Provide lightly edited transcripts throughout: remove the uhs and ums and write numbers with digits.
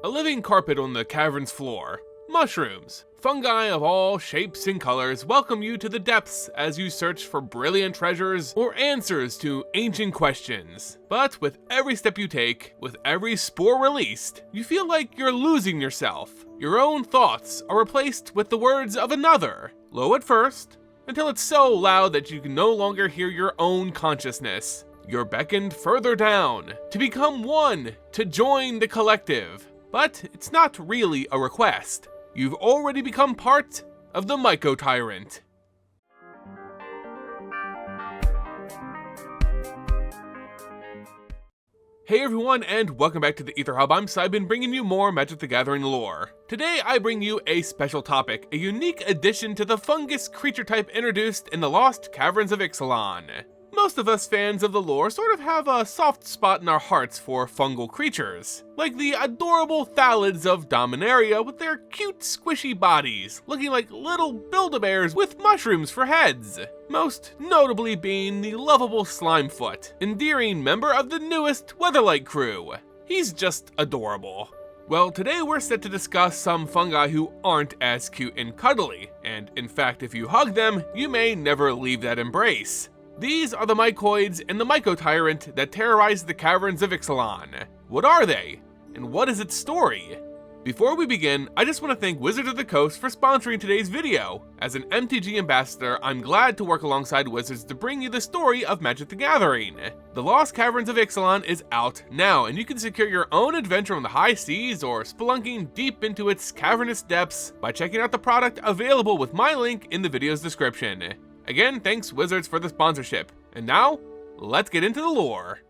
A living carpet on the cavern's floor. Mushrooms. Fungi of all shapes and colors welcome you to the depths as you search for brilliant treasures or answers to ancient questions. But with every step you take, with every spore released, you feel like you're losing yourself. Your own thoughts are replaced with the words of another, low at first, until it's so loud that you can no longer hear your own consciousness. You're beckoned further down, to become one, to join the collective. But it's not really a request. You've already become part of the Mycotyrant. Hey everyone, and welcome back to the Ether Hub. I'm Simon, bringing you more Magic the Gathering lore. Today I bring you a special topic, a unique addition to the fungus creature type introduced in the Lost Caverns of Ixalan. Most of us fans of the lore sort of have a soft spot in our hearts for fungal creatures, like the adorable thalids of Dominaria with their cute squishy bodies, looking like little Build-A-Bears with mushrooms for heads. Most notably being the lovable Slimefoot, endearing member of the newest Weatherlight crew. He's just adorable. Well, today we're set to discuss some fungi who aren't as cute and cuddly, and in fact if you hug them, you may never leave that embrace. These are the Mycoids and the Mycotyrant that terrorize the caverns of Ixalan. What are they? And what is its story? Before we begin, I just want to thank Wizards of the Coast for sponsoring today's video. As an MTG ambassador, I'm glad to work alongside Wizards to bring you the story of Magic the Gathering. The Lost Caverns of Ixalan is out now, and you can secure your own adventure on the high seas or spelunking deep into its cavernous depths by checking out the product available with my link in the video's description. Again, thanks Wizards for the sponsorship. And now, let's get into the lore.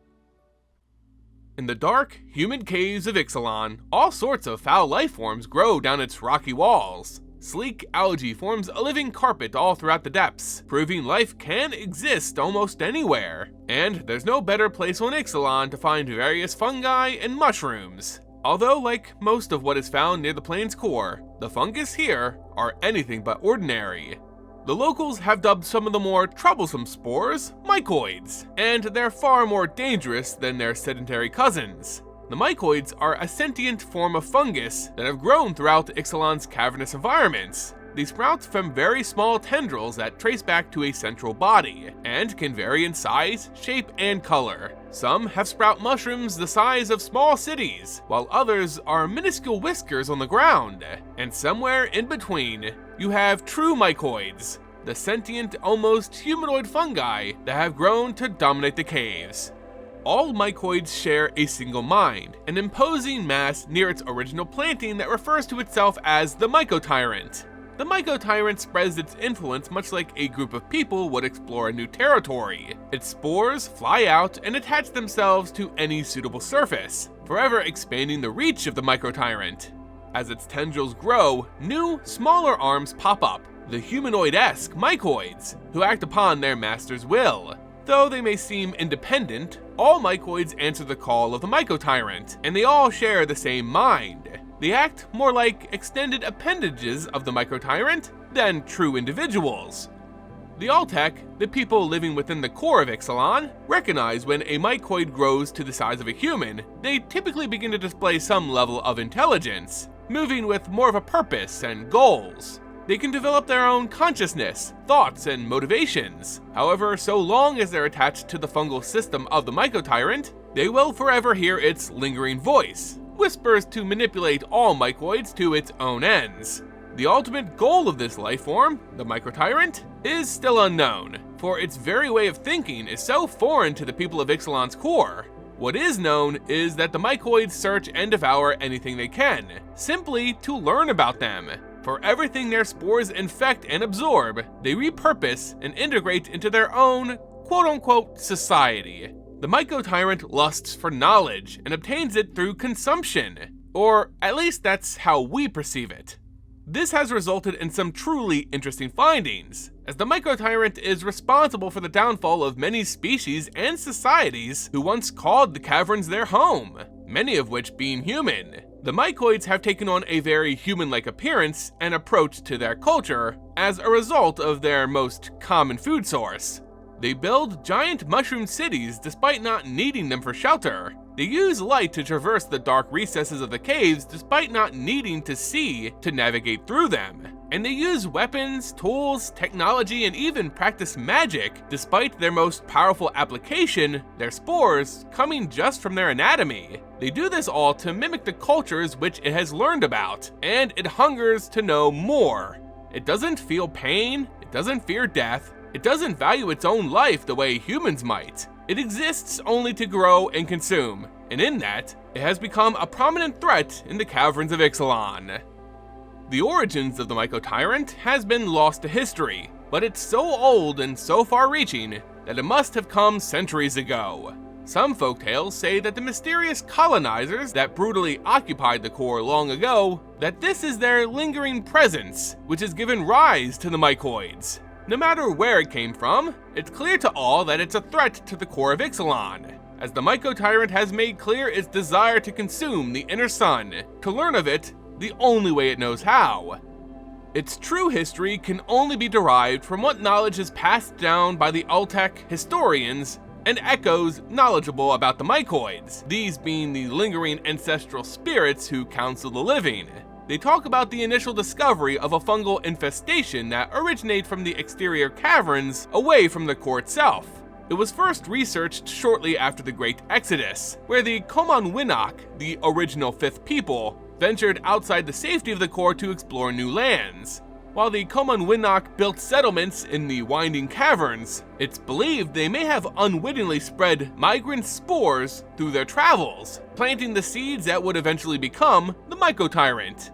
In the dark, humid caves of Ixalan, all sorts of foul life forms grow down its rocky walls. Sleek algae forms a living carpet all throughout the depths, proving life can exist almost anywhere. And there's no better place on Ixalan to find various fungi and mushrooms. Although, like most of what is found near the plane's core, the fungus here are anything but ordinary. The locals have dubbed some of the more troublesome spores Mycoids, and they're far more dangerous than their sedentary cousins. The Mycoids are a sentient form of fungus that have grown throughout Ixalan's cavernous environments. They sprout from very small tendrils that trace back to a central body, and can vary in size, shape, and color. Some have sprout mushrooms the size of small cities, while others are minuscule whiskers on the ground. And somewhere in between, you have true Mycoids, the sentient, almost humanoid fungi that have grown to dominate the caves. All Mycoids share a single mind, an imposing mass near its original planting that refers to itself as the Mycotyrant. The Mycotyrant spreads its influence much like a group of people would explore a new territory. Its spores fly out and attach themselves to any suitable surface, forever expanding the reach of the Mycotyrant. As its tendrils grow, new, smaller arms pop up, the humanoid-esque Mycoids, who act upon their master's will. Though they may seem independent, all Mycoids answer the call of the Mycotyrant, and they all share the same mind. They act more like extended appendages of the Mycotyrant than true individuals. The Altec, the people living within the core of Ixalan, recognize when a Mycoid grows to the size of a human, they typically begin to display some level of intelligence, moving with more of a purpose and goals. They can develop their own consciousness, thoughts, and motivations. However, so long as they're attached to the fungal system of the Mycotyrant, they will forever hear its lingering voice, whispers to manipulate all Mycoids to its own ends. The ultimate goal of this life form, the Mycotyrant, is still unknown, for its very way of thinking is so foreign to the people of Ixalan's core. What is known is that the Mycoids search and devour anything they can, simply to learn about them. For everything their spores infect and absorb, they repurpose and integrate into their own quote-unquote society. The Mycotyrant lusts for knowledge and obtains it through consumption, or at least that's how we perceive it. This has resulted in some truly interesting findings, as the Mycotyrant is responsible for the downfall of many species and societies who once called the caverns their home, many of which being human. The Mycoids have taken on a very human-like appearance and approach to their culture as a result of their most common food source. They build giant mushroom cities despite not needing them for shelter. They use light to traverse the dark recesses of the caves despite not needing to see to navigate through them. And they use weapons, tools, technology, and even practice magic despite their most powerful application, their spores, coming just from their anatomy. They do this all to mimic the cultures which it has learned about, and it hungers to know more. It doesn't feel pain, it doesn't fear death, it doesn't value its own life the way humans might. It exists only to grow and consume, and in that, it has become a prominent threat in the Caverns of Ixalan. The origins of the Mycotyrant has been lost to history, but it's so old and so far-reaching that it must have come centuries ago. Some folktales say that the mysterious colonizers that brutally occupied the core long ago, that this is their lingering presence, which has given rise to the Mycoids. No matter where it came from, it's clear to all that it's a threat to the core of Ixalan, as the Mycotyrant has made clear its desire to consume the inner sun, to learn of it the only way it knows how. Its true history can only be derived from what knowledge is passed down by the Altec historians and echoes knowledgeable about the Mycoids, these being the lingering ancestral spirits who counsel the living. They talk about the initial discovery of a fungal infestation that originate from the exterior caverns away from the core itself. It was first researched shortly after the Great Exodus, where the Common-Winnock, the original fifth people, ventured outside the safety of the core to explore new lands. While the Common-Winnock built settlements in the winding caverns, it's believed they may have unwittingly spread migrant spores through their travels, planting the seeds that would eventually become the Mycotyrant.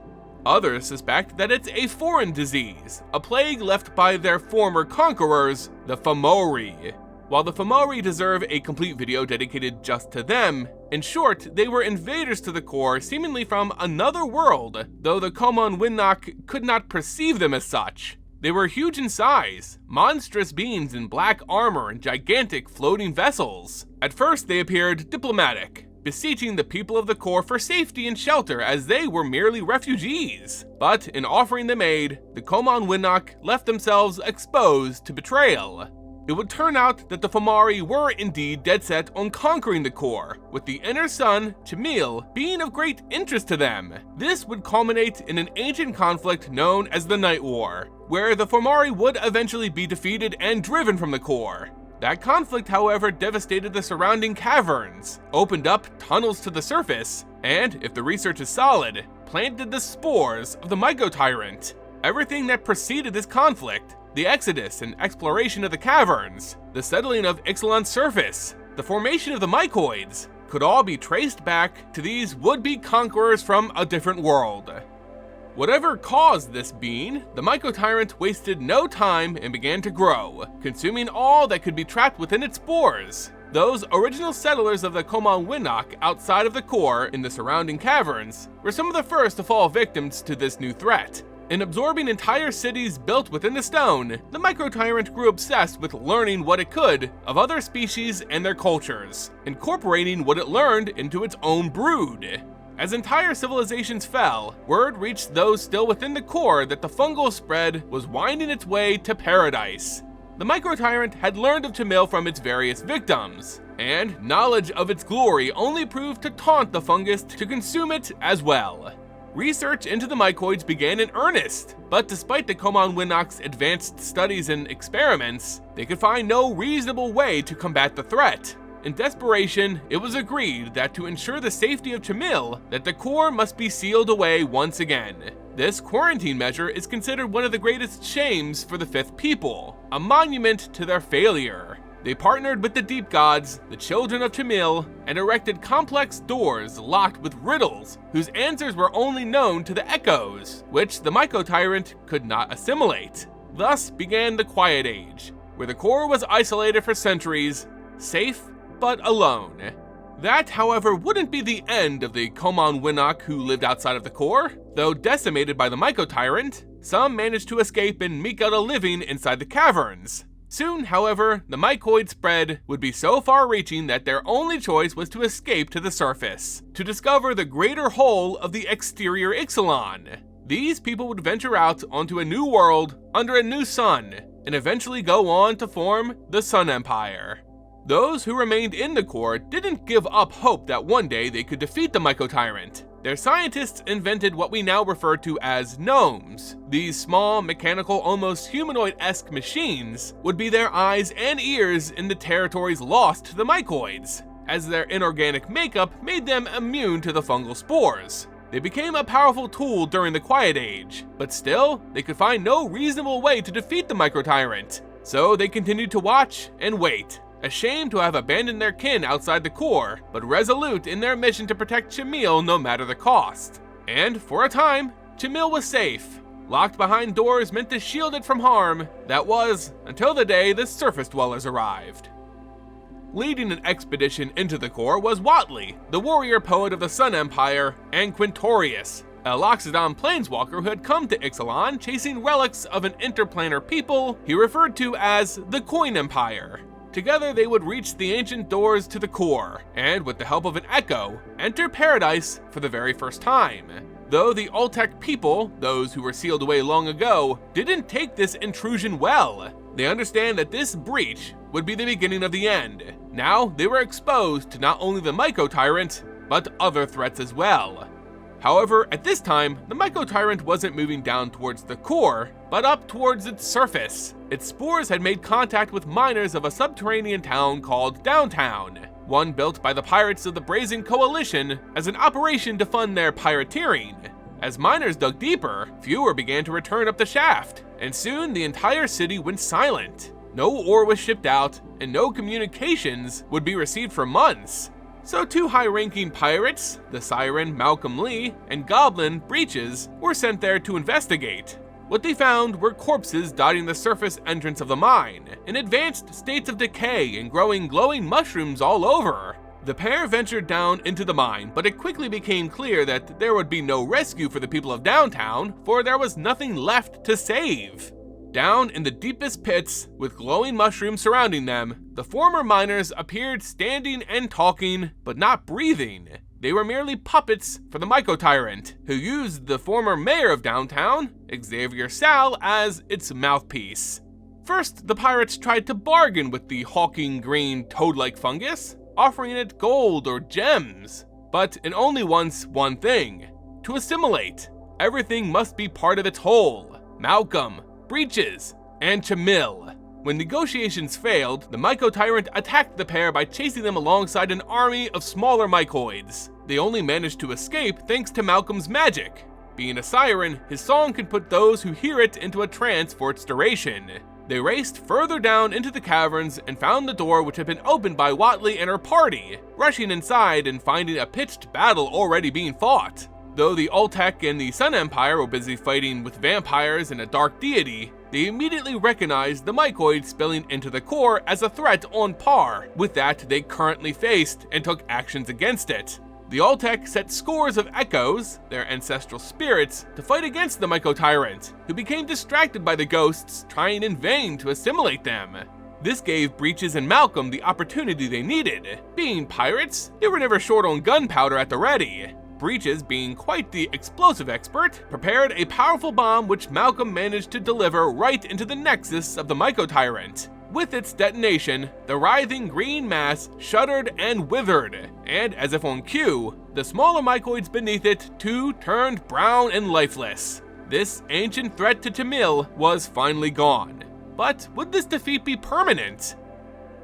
Others suspect that it's a foreign disease, a plague left by their former conquerors, the Fomori. While the Fomori deserve a complete video dedicated just to them, in short, they were invaders to the core seemingly from another world, though the Common-Winnock could not perceive them as such. They were huge in size, monstrous beings in black armor and gigantic floating vessels. At first they appeared diplomatic, beseeching the people of the core for safety and shelter as they were merely refugees. But in offering them aid, the Common-Winnock left themselves exposed to betrayal. It would turn out that the Fomori were indeed dead set on conquering the core, with the inner sun, Chamil, being of great interest to them. This would culminate in an ancient conflict known as the Night War, where the Fomori would eventually be defeated and driven from the core. That conflict, however, devastated the surrounding caverns, opened up tunnels to the surface, and, if the research is solid, planted the spores of the Mycotyrant. Everything that preceded this conflict, the exodus and exploration of the caverns, the settling of Ixalan's surface, the formation of the Mycoids, could all be traced back to these would-be conquerors from a different world. Whatever caused this being, the Mycotyrant wasted no time and began to grow, consuming all that could be trapped within its spores. Those original settlers of the Common-Winnock outside of the core in the surrounding caverns were some of the first to fall victims to this new threat. In absorbing entire cities built within the stone, the Mycotyrant grew obsessed with learning what it could of other species and their cultures, incorporating what it learned into its own brood. As entire civilizations fell, word reached those still within the core that the fungal spread was winding its way to paradise. The Mycotyrant had learned of Chamil from its various victims, and knowledge of its glory only proved to taunt the fungus to consume it as well. Research into the Mycoids began in earnest, but despite the Common-Winnock's advanced studies and experiments, they could find no reasonable way to combat the threat. In desperation, it was agreed that to ensure the safety of Chamil, that the core must be sealed away once again. This quarantine measure is considered one of the greatest shames for the Fifth People, a monument to their failure. They partnered with the Deep Gods, the Children of Chamil, and erected complex doors locked with riddles whose answers were only known to the Echoes, which the Mycotyrant could not assimilate. Thus began the Quiet Age, where the core was isolated for centuries, safe but alone. That, however, wouldn't be the end of the Common-Winnock who lived outside of the core. Though decimated by the Mycotyrant, some managed to escape and meek out a living inside the caverns. Soon, however, the Mycoid spread would be so far-reaching that their only choice was to escape to the surface, to discover the greater whole of the exterior Ixalan. These people would venture out onto a new world under a new sun, and eventually go on to form the Sun Empire. Those who remained in the core didn't give up hope that one day they could defeat the Mycotyrant. Their scientists invented what we now refer to as gnomes. These small, mechanical, almost humanoid-esque machines would be their eyes and ears in the territories lost to the Mycoids, as their inorganic makeup made them immune to the fungal spores. They became a powerful tool during the Quiet Age, but still, they could find no reasonable way to defeat the Mycotyrant. So they continued to watch and wait, ashamed to have abandoned their kin outside the core, but resolute in their mission to protect Chamil no matter the cost. And for a time, Chamil was safe, locked behind doors meant to shield it from harm. That was, until the day the surface dwellers arrived. Leading an expedition into the core was Whatley, the warrior poet of the Sun Empire, and Quintorius, a Loxodon planeswalker who had come to Ixalan chasing relics of an interplanar people he referred to as the Coin Empire. Together they would reach the ancient doors to the core, and with the help of an echo, enter paradise for the very first time. Though the Ultec people, those who were sealed away long ago, didn't take this intrusion well. They understand that this breach would be the beginning of the end. Now they were exposed to not only the Mycotyrant, but other threats as well. However, at this time, the Mycotyrant wasn't moving down towards the core, but up towards its surface. Its spores had made contact with miners of a subterranean town called Downtown, one built by the pirates of the Brazen Coalition as an operation to fund their pirateering. As miners dug deeper, fewer began to return up the shaft, and soon the entire city went silent. No ore was shipped out, and no communications would be received for months. So two high-ranking pirates, the Siren Malcolm Lee and Goblin Breeches, were sent there to investigate. What they found were corpses dotting the surface entrance of the mine, in advanced states of decay and growing glowing mushrooms all over. The pair ventured down into the mine, but it quickly became clear that there would be no rescue for the people of Downtown, for there was nothing left to save. Down in the deepest pits, with glowing mushrooms surrounding them, the former miners appeared standing and talking, but not breathing. They were merely puppets for the Mycotyrant, who used the former mayor of Downtown, Xavier Sal, as its mouthpiece. First, the pirates tried to bargain with the hawking green toad-like fungus, offering it gold or gems. But it only wants one thing: to assimilate. Everything must be part of its whole. Malcolm, Breeches, and Chamil. When negotiations failed, the Mycotyrant attacked the pair by chasing them alongside an army of smaller Mycoids. They only managed to escape thanks to Malcolm's magic. Being a siren, his song can put those who hear it into a trance for its duration. They raced further down into the caverns and found the door which had been opened by Whatley and her party, rushing inside and finding a pitched battle already being fought. Though the Ultec and the Sun Empire were busy fighting with vampires and a dark deity, they immediately recognized the Mycoids spilling into the core as a threat on par with that they currently faced and took actions against it. The Ultec set scores of echoes, their ancestral spirits, to fight against the Mycotyrant, who became distracted by the ghosts trying in vain to assimilate them. This gave Breeches and Malcolm the opportunity they needed. Being pirates, they were never short on gunpowder at the ready. Breeches, being quite the explosive expert, prepared a powerful bomb which Malcolm managed to deliver right into the nexus of the Mycotyrant. With its detonation, the writhing green mass shuddered and withered, and as if on cue, the smaller Mycoids beneath it too turned brown and lifeless. This ancient threat to Chamil was finally gone. But would this defeat be permanent?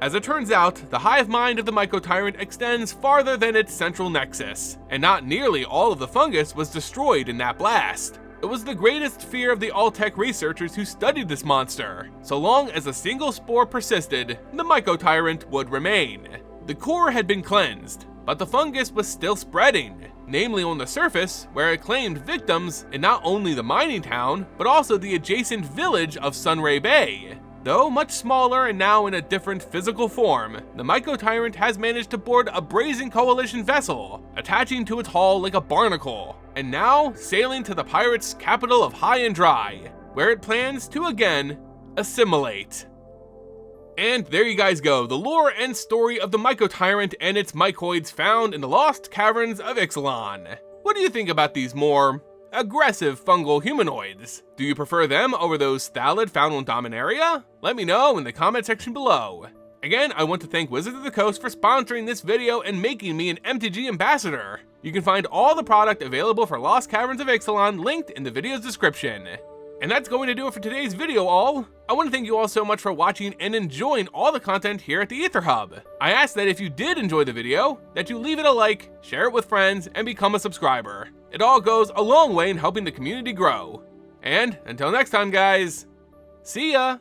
As it turns out, the hive mind of the Mycotyrant extends farther than its central nexus, and not nearly all of the fungus was destroyed in that blast. It was the greatest fear of the Ultec researchers who studied this monster. So long as a single spore persisted, the Mycotyrant would remain. The core had been cleansed, but the fungus was still spreading, namely on the surface, where it claimed victims in not only the mining town, but also the adjacent village of Sunray Bay. Though much smaller and now in a different physical form, the Mycotyrant has managed to board a Brazen Coalition vessel, attaching to its hull like a barnacle, and now sailing to the pirates' capital of High and Dry, where it plans to again assimilate. And there you guys go, the lore and story of the Mycotyrant and its Mycoids found in the Lost Caverns of Ixalan. What do you think about these more aggressive fungal humanoids? Do you prefer them over those Thalid found on Dominaria? Let me know in the comment section below. Again, I want to thank Wizards of the Coast for sponsoring this video and making me an MTG ambassador. You can find all the product available for Lost Caverns of Ixalan linked in the video's description. And that's going to do it for today's video, all. I want to thank you all so much for watching and enjoying all the content here at the Aether Hub. I ask that if you did enjoy the video, that you leave it a like, share it with friends, and become a subscriber. It all goes a long way in helping the community grow. And until next time, guys, see ya!